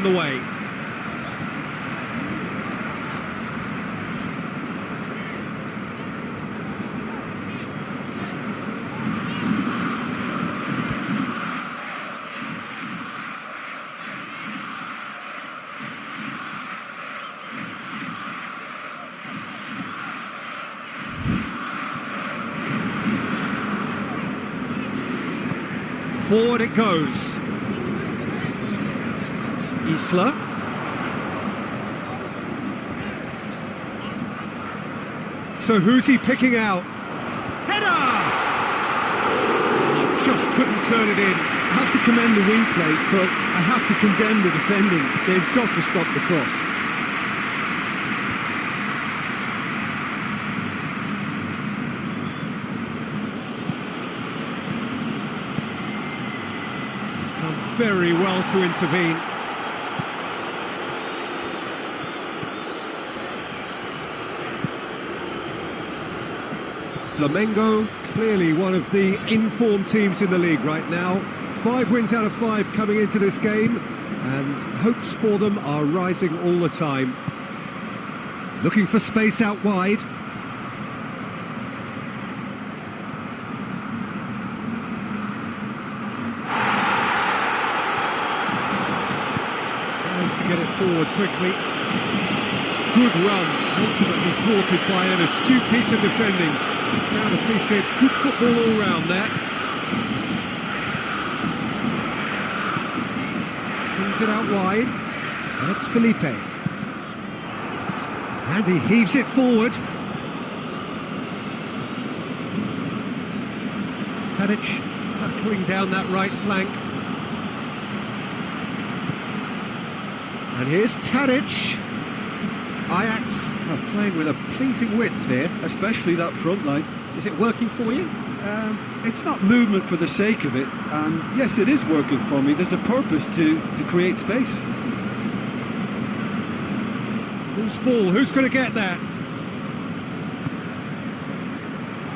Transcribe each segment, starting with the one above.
on the way. Forward it goes. Isla. So who's he picking out? Header! Just couldn't turn it in. I have to commend the wing play, but I have to condemn the defending. They've got to stop the cross. Done very well to intervene. Flamengo, clearly one of the informed teams in the league right now. 5 wins out of 5 coming into this game, and hopes for them are rising all the time. Looking for space out wide. Tries to get it forward quickly. Good run, ultimately thwarted by an astute piece of defending. The crowd appreciates good football all round there. Brings it out wide. That's Felipe. And he heaves it forward. Tadic hurtling down that right flank. And here's Tadic. Ajax are playing with a pleasing width here, Especially that front line. Is it working for you? It's not movement for the sake of it, and yes, it is working for me. There's a purpose to create space. Loose ball, who's going to get that?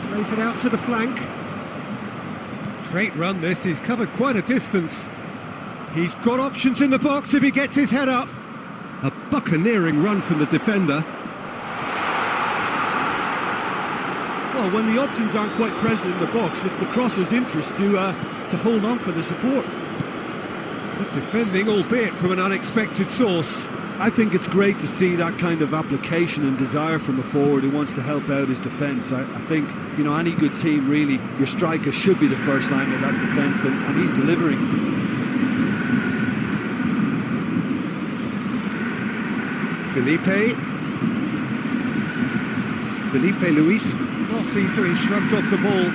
Plays it out to the flank. Great run this, he's covered quite a distance. He's got options in the box if he gets his head up. A buccaneering run from the defender. Well, when the options aren't quite present in the box, it's the crosser's interest to hold on for the support. Good defending, albeit from an unexpected source. I think it's great to see that kind of application and desire from a forward who wants to help out his defence. I think, you know, any good team, really, your striker should be the first line of that defence, and he's delivering. Felipe Luis, not easily shrugged off the ball.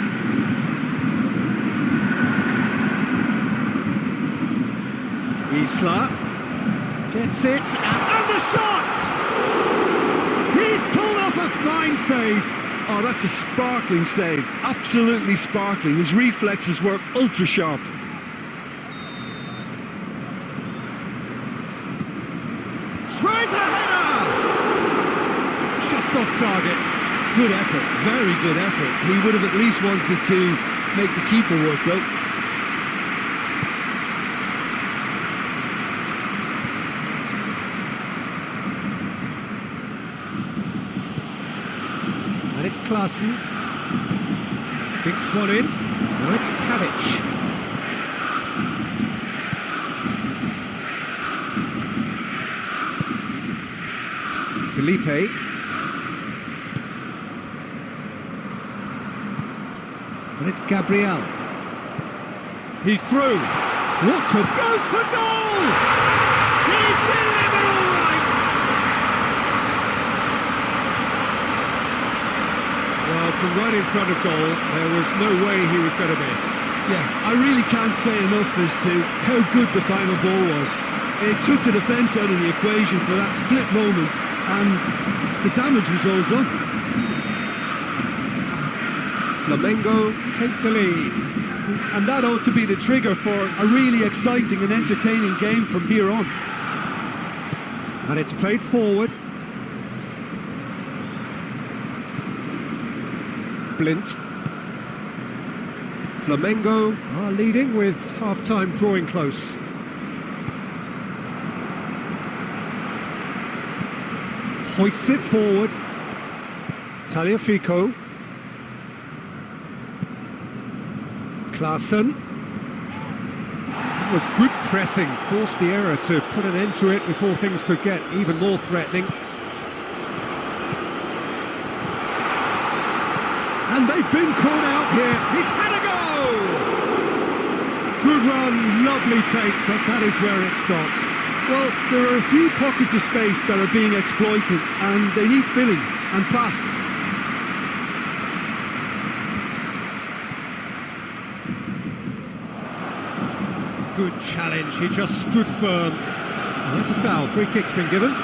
Isla gets it, and the shot! He's pulled off a fine save. Oh, that's a sparkling save, absolutely sparkling. His reflexes work ultra sharp. Tries a header! Just off target. Good effort, very good effort. He would have at least wanted to make the keeper work though. And it's Klaassen. Dinks one in. Now it's Tadic. Felipe. And it's Gabriel. He's through. What a goes for goal! He's delivered all right! Well, from right in front of goal, there was no way he was going to miss. Yeah, I really can't say enough as to how good the final ball was. It took the defence out of the equation for that split moment, and the damage was all done. Flamengo take the lead. And that ought to be the trigger for a really exciting and entertaining game from here on. And it's played forward. Blint. Flamengo are leading with half-time drawing close. Hoists it forward. Tagliafico. Klaassen. That was good pressing, forced the error to put an end to it before things could get even more threatening. And they've been caught out here. He's had a go! Good run, lovely take, but that is where it stopped. Well, there are a few pockets of space that are being exploited, and they need filling, and fast. Good challenge, he just stood firm. Oh, that's a foul, free kick's been given.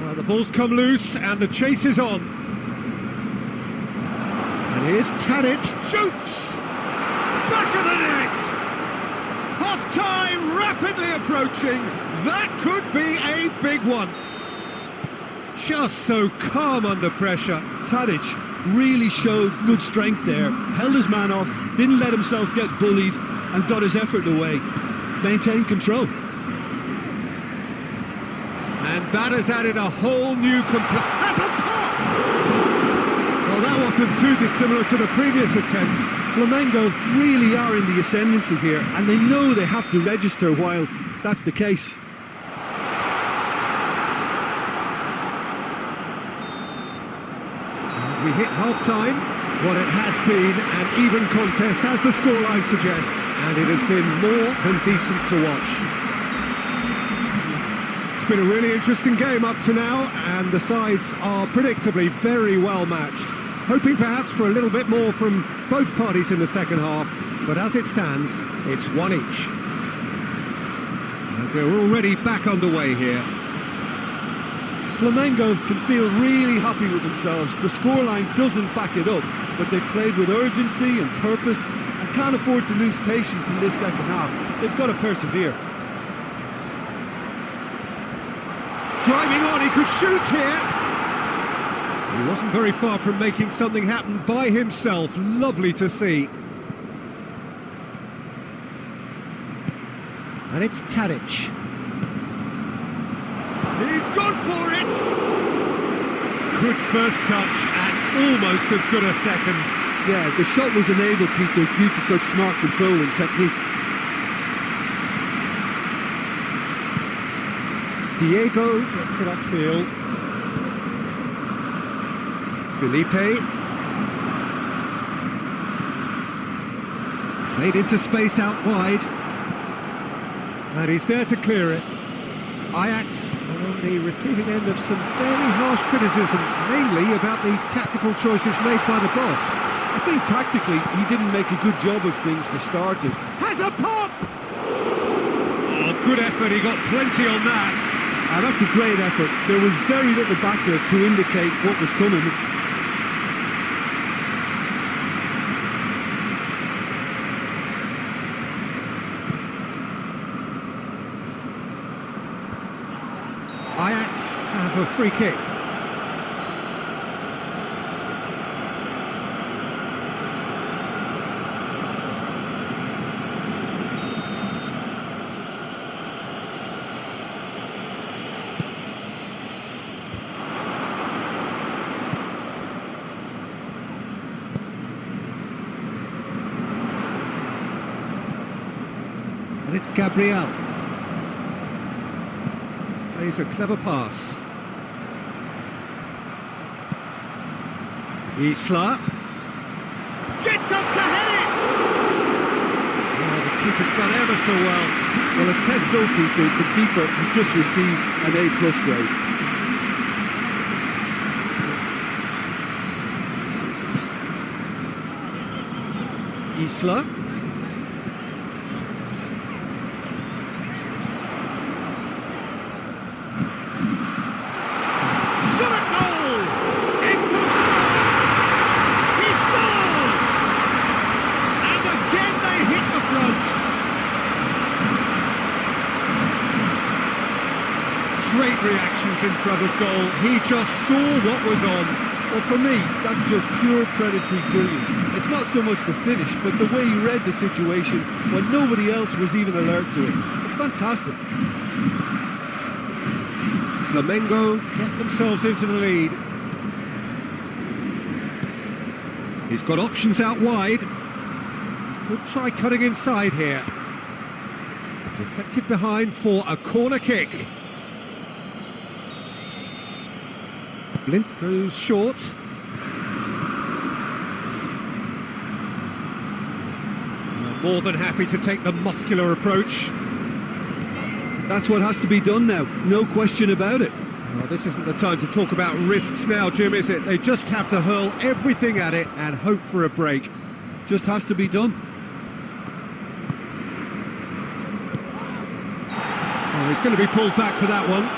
Well, the ball's come loose and the chase is on. And here's Tadic, shoots! Back of the net! Half-time rapidly approaching. That could be a big one. Just so calm under pressure. Tadic really showed good strength there. Held his man off, didn't let himself get bullied, and got his effort away. Maintained control. And that has added a whole new Has a pop! Well, that wasn't too dissimilar to the previous attempt. Flamengo really are in the ascendancy here, and they know they have to register while that's the case. We hit half-time, what it has been an even contest as the scoreline suggests, and it has been more than decent to watch. It's been a really interesting game up to now, and the sides are predictably very well matched. Hoping perhaps for a little bit more from both parties in the second half, but as it stands, it's one each. And we're already back underway here. Flamengo can feel really happy with themselves. The scoreline doesn't back it up, but they've played with urgency and purpose and can't afford to lose patience in this second half. They've got to persevere. Driving on, he could shoot here. He wasn't very far from making something happen by himself. Lovely to see. And it's Tadic. He's gone for it! Good first touch and almost as good a second. Yeah, the shot was enabled, Peter, due to such smart control and technique. Diego gets it upfield. Felipe. Played into space out wide. And he's there to clear it. Ajax are on the receiving end of some fairly harsh criticism, mainly about the tactical choices made by the boss. I think tactically he didn't make a good job of things for starters. Has a pop! Oh, good effort, he got plenty on that. That's a great effort. There was very little backup to indicate what was coming. Ajax have a free kick. And it's Gabriel. Plays a clever pass. Isla gets up to head it! Oh, the keeper's done ever so well. Well, as tests go, Peter, the keeper has just received an A+ grade. Isla. great reactions in front of goal. He just saw what was on. Well, for me, that's just pure predatory brilliance. It's not so much the finish, but the way he read the situation when nobody else was even alert to it. It's fantastic. Flamengo get themselves into the lead. He's got options out wide. Could try cutting inside here. Deflected behind for a corner kick. Blint goes short. More than happy to take the muscular approach. That's what has to be done now, no question about it. Well, this isn't the time to talk about risks now, Jim, is it? They just have to hurl everything at it and hope for a break. Just has to be done. Oh, he's going to be pulled back for that one.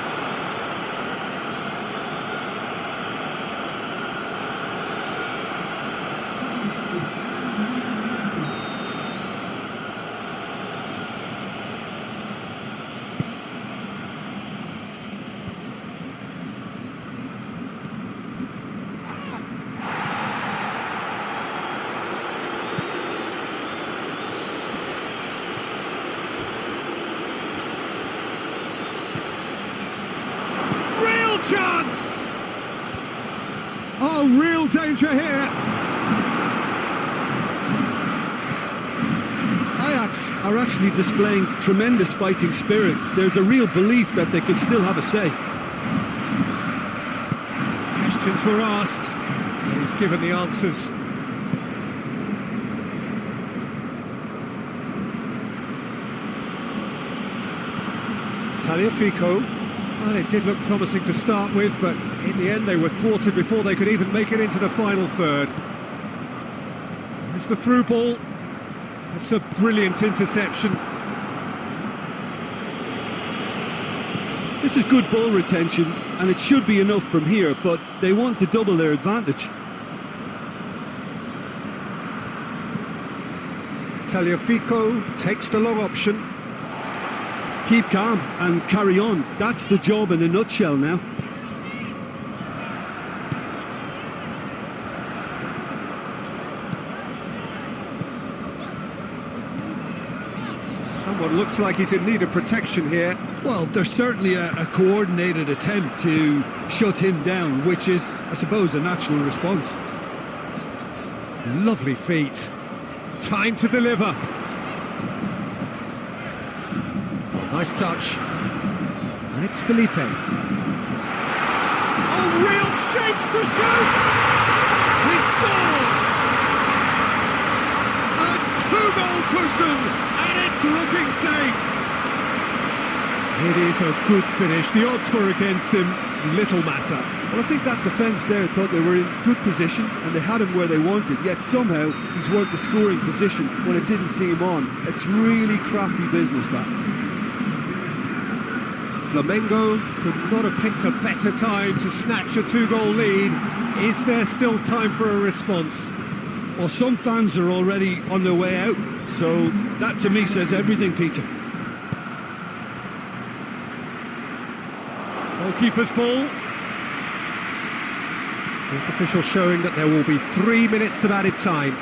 Chance! Oh, real danger here. Ajax are actually displaying tremendous fighting spirit. There's a real belief that they could still have a say. Questions were asked, and he's given the answers. Tagliafico. Well, it did look promising to start with, but in the end they were thwarted before they could even make it into the final third. It's the through ball. It's a brilliant interception. This is good ball retention, and it should be enough from here, but they want to double their advantage. Tagliafico takes the long option. Keep calm and carry on. That's the job in a nutshell now. Someone looks like he's in need of protection here. Well, there's certainly a coordinated attempt to shut him down, which is, I suppose, a natural response. Lovely feet. Time to deliver. Nice touch. And it's Felipe. Oh, real shapes to shoot! He scored! A two-goal cushion, and it's looking safe. It is a good finish. The odds were against him. Little matter. Well, I think that defence there thought they were in good position and they had him where they wanted, yet somehow he's worked the scoring position when it didn't see him on. It's really crafty business, that. Flamengo could not have picked a better time to snatch a two-goal lead. Is there still time for a response? Well, some fans are already on their way out, so that to me says everything, Peter. Goalkeeper's ball. Fourth official showing that there will be 3 minutes of added time.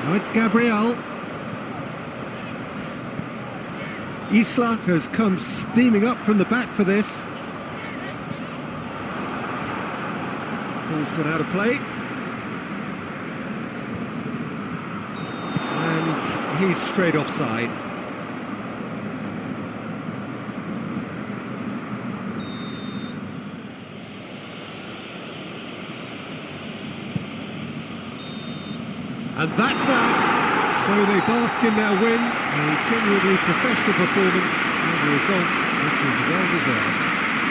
Now it's Gabriel. Isla has come steaming up from the back for this. Ball's gone out of play. And he's straight offside. And that's that. So they bask in their win, a genuinely professional performance, and the result, which is well deserved.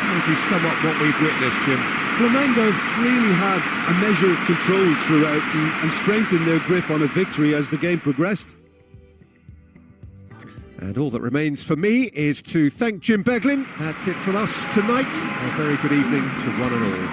How do you sum up what we've witnessed, Jim? Flamengo really had a measure of control throughout and strengthened their grip on a victory as the game progressed. And all that remains for me is to thank Jim Beglin. That's it from us tonight. A very good evening to one and all.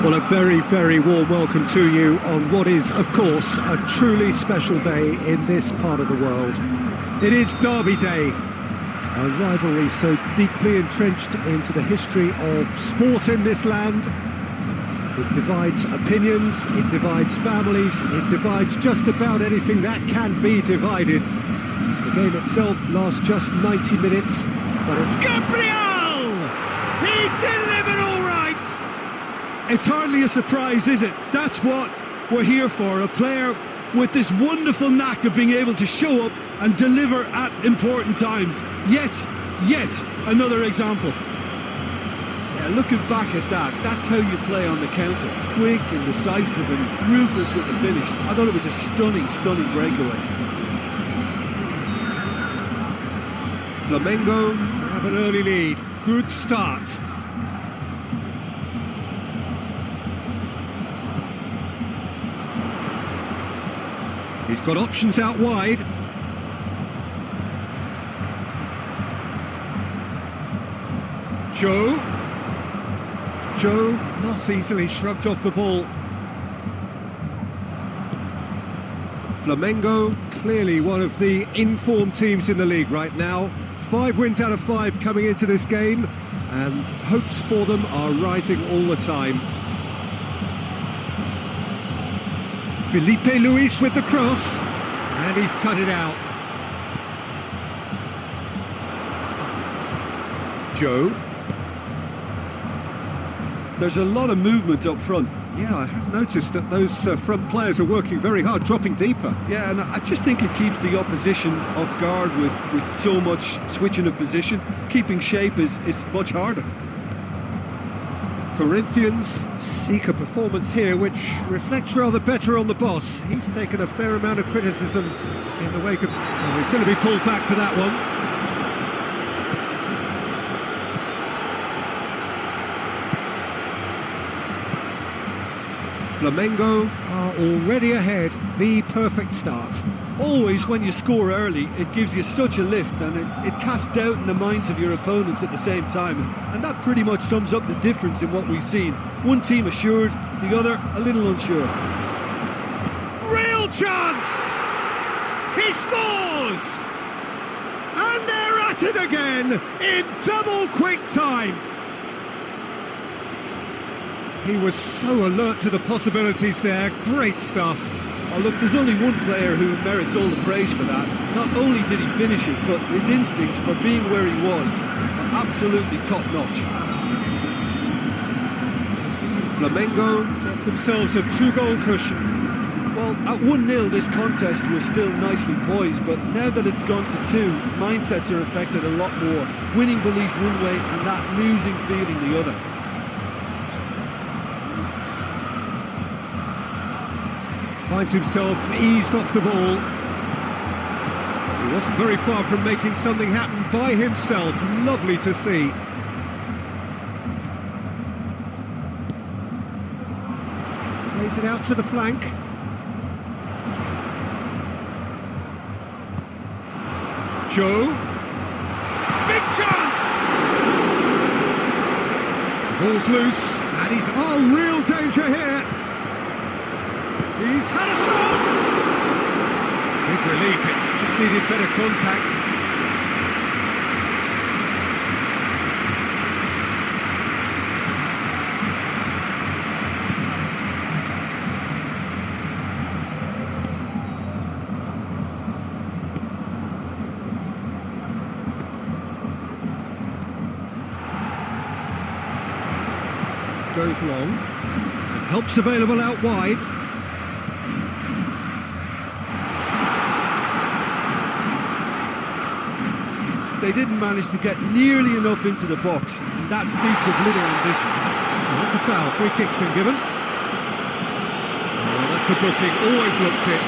Well, a very, very warm welcome to you on what is, of course, a truly special day in this part of the world. It is Derby Day, a rivalry so deeply entrenched into the history of sport in this land. It divides opinions, it divides families, it divides just about anything that can be divided. The game itself lasts just 90 minutes, but it's Gabriel! He's delivered all right! It's hardly a surprise, is it? That's what we're here for, a player with this wonderful knack of being able to show up and deliver at important times. Yet another example. Yeah, looking back at that, that's how you play on the counter. Quick and decisive and ruthless with the finish. I thought it was a stunning breakaway. Flamengo have an early lead. Good start. He's got options out wide. Joe not easily shrugged off the ball. Flamengo, clearly one of the informed teams in the league right now. 5 wins out of 5 coming into this game, and hopes for them are rising all the time. Felipe Luis with the cross, and he's cut it out. Joe. There's a lot of movement up front. Yeah, I have noticed that those front players are working very hard, dropping deeper. Yeah, and I just think it keeps the opposition off guard with so much switching of position. Keeping shape is much harder. Corinthians seek a performance here which reflects rather better on the boss. He's taken a fair amount of criticism in the wake of... Oh, he's going to be pulled back for that one. Flamengo are already ahead, the perfect start. Always when you score early, it gives you such a lift, and it casts doubt in the minds of your opponents at the same time, and that pretty much sums up the difference in what we've seen. One team assured, the other a little unsure. Real chance! He scores! And they're at it again in double quick time. He was so alert to the possibilities there. Great stuff. Oh, look, there's only one player who merits all the praise for that. Not only did he finish it, but his instincts for being where he was are absolutely top-notch. Flamengo get themselves a 2-goal cushion. Well, at 1-0, this contest was still nicely poised, but now that it's gone to 2, mindsets are affected a lot more. Winning belief one way and that losing feeling the other. Finds himself eased off the ball. He wasn't very far from making something happen by himself. Lovely to see. Plays it out to the flank. Joe. Big chance! The ball's loose, and he's... Oh, real danger here! He's had a shot! Big relief, it just needed better contact. Goes long, and help's available out wide. They didn't manage to get nearly enough into the box, and that speaks of little ambition. Oh, that's a foul. Free kick's been given. Oh, that's a booking. Always looked it.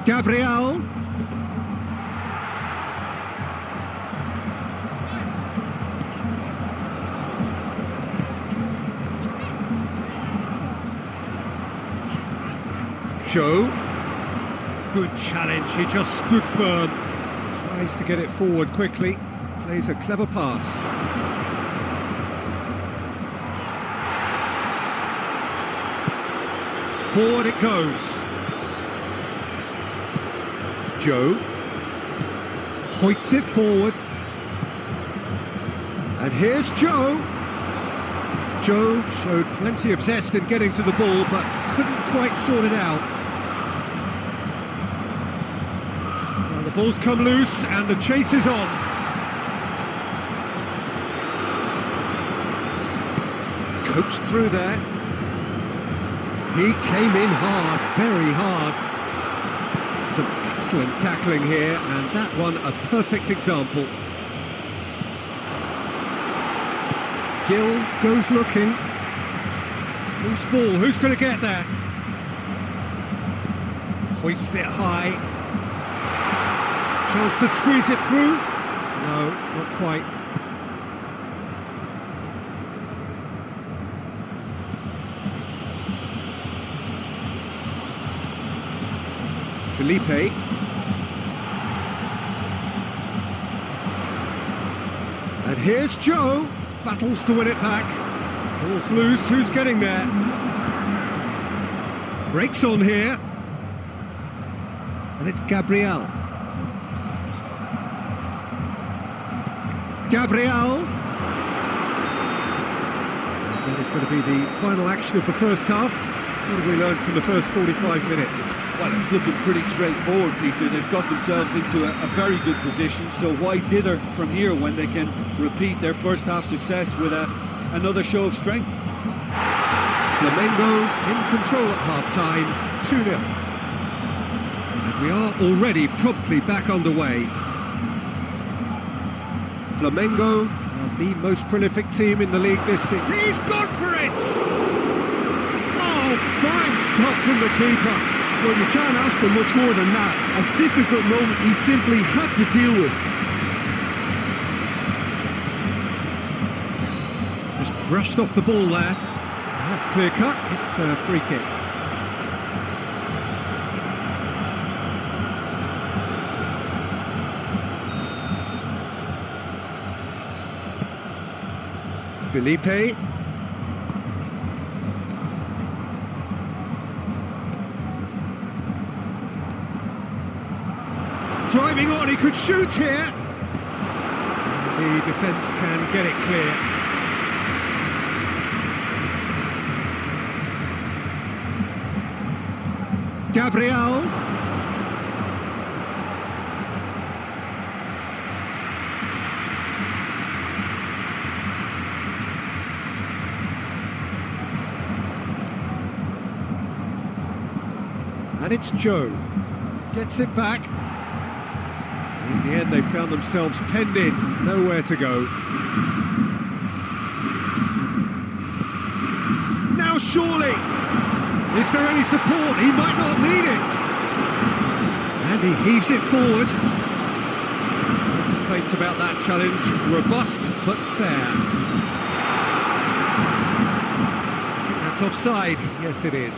Gabriel. Joe. Good challenge, he just stood firm. Tries to get it forward quickly. Plays a clever pass. Forward it goes. Joe hoists it forward. And here's Joe. Joe showed plenty of zest in getting to the ball, but couldn't quite sort it out. Well, the ball's come loose and the chase is on. Coached through there. He came in hard, very hard. Some excellent tackling here, and that one a perfect example. Gill goes looking. Loose ball, who's going to get there? Hoists it high. Chance to squeeze it through. No, not quite. Felipe. And here's Joe. Battles to win it back. Ball's loose, who's getting there? Breaks on here. And it's Gabriel. Gabriel. That is going to be the final action of the first half. What have we learned from the first 45 minutes? Well, it's looking pretty straightforward, Peter. They've got themselves into a very good position, so why dither from here when they can repeat their first half success with another show of strength? Flamengo in control at half-time, 2-0. And we are already promptly back underway. Flamengo are the most prolific team in the league this season. He's gone for it! Oh, fine stop from the keeper. Well, you can't ask for much more than that. A difficult moment he simply had to deal with. Just brushed off the ball there. That's clear cut. It's a free kick. Felipe. Driving on, he could shoot here. The defence can get it clear. Gabriel. And it's Joe. Gets it back. In the end, they found themselves penned in, nowhere to go. Now surely, is there any support? He might not need it. And he heaves it forward. No complaints about that challenge. Robust, but fair. That's offside. Yes, it is.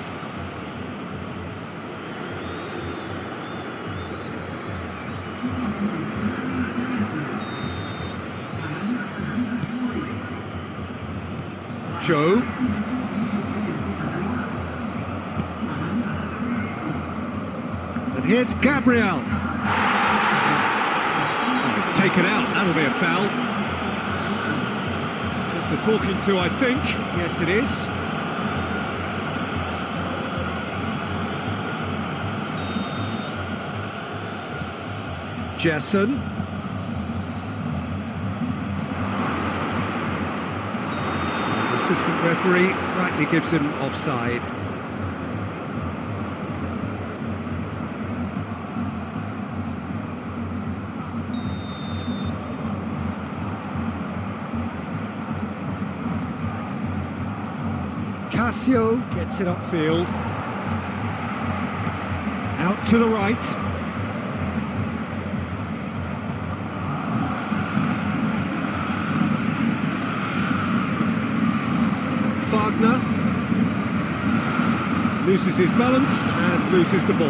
Joe. And here's Gabriel. Oh, it's taken out, that'll be a foul. Just the talking to, I think. Yes, it is. Jason. Assistant referee rightly gives him offside. Casio gets it upfield. Out to the right. loses his balance and loses the ball.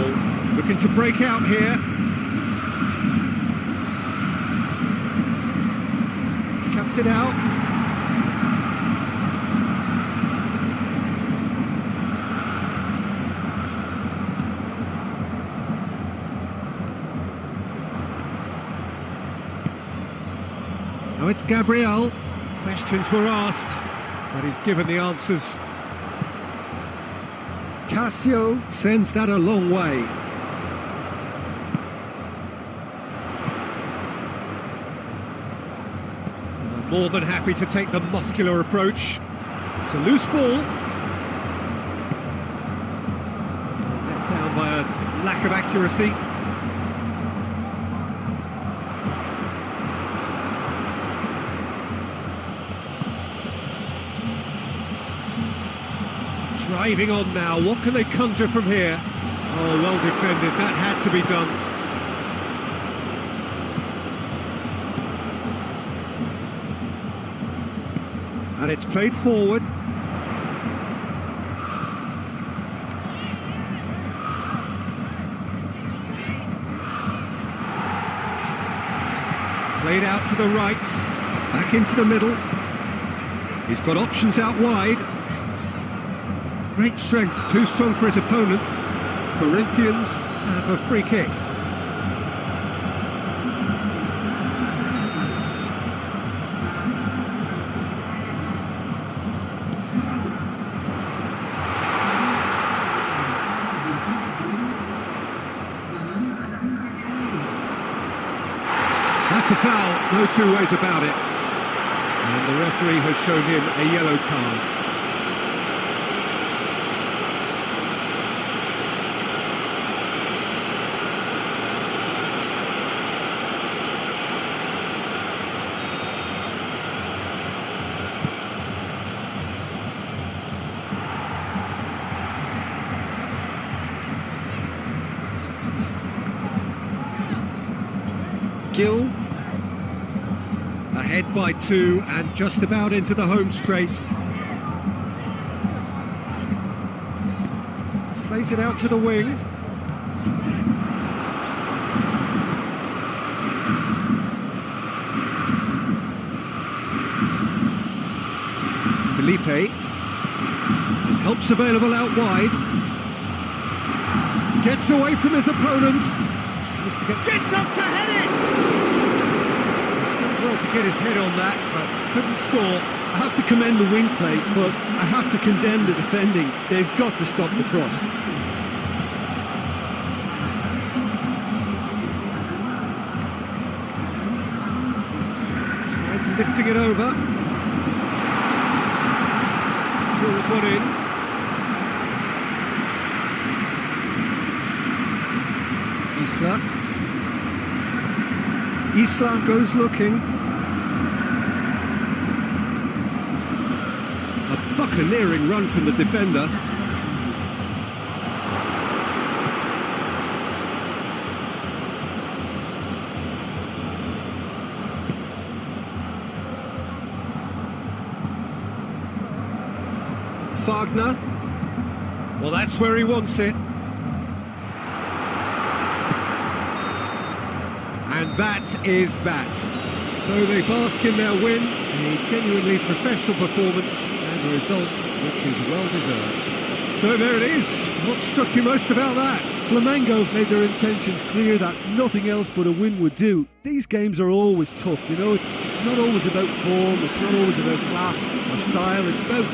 Looking to break out here. Cuts it out. Now it's Gabriel. Questions were asked, but he's given the answers. Cassio sends that a long way. More than happy to take the muscular approach. It's a loose ball. Let down by a lack of accuracy. Driving on now, what can they conjure from here? Oh, well defended, that had to be done. And it's played forward. Played out to the right, back into the middle. He's got options out wide. Great strength, too strong for his opponent. Corinthians have a free kick. That's a foul, no two ways about it. And the referee has shown him a yellow card. Gill ahead by 2 and just about into the home straight. Plays it out to the wing. Felipe, and help's available out wide. Gets away from his opponents. Gets up to head it! He's done well to get his head on that, but couldn't score. I have to commend the wing play, but I have to condemn the defending. They've got to stop the cross. Tries lifting it over. Drills one in. Isla goes looking. A buccaneering run from the defender. Wagner. Well, that's where he wants it. And that is that. So they bask in their win, a genuinely professional performance and a result which is well deserved. So there it is. What struck you most about that? Flamengo made their intentions clear that nothing else but a win would do. These games are always tough, you know, it's not always about form, it's not always about class or style, it's about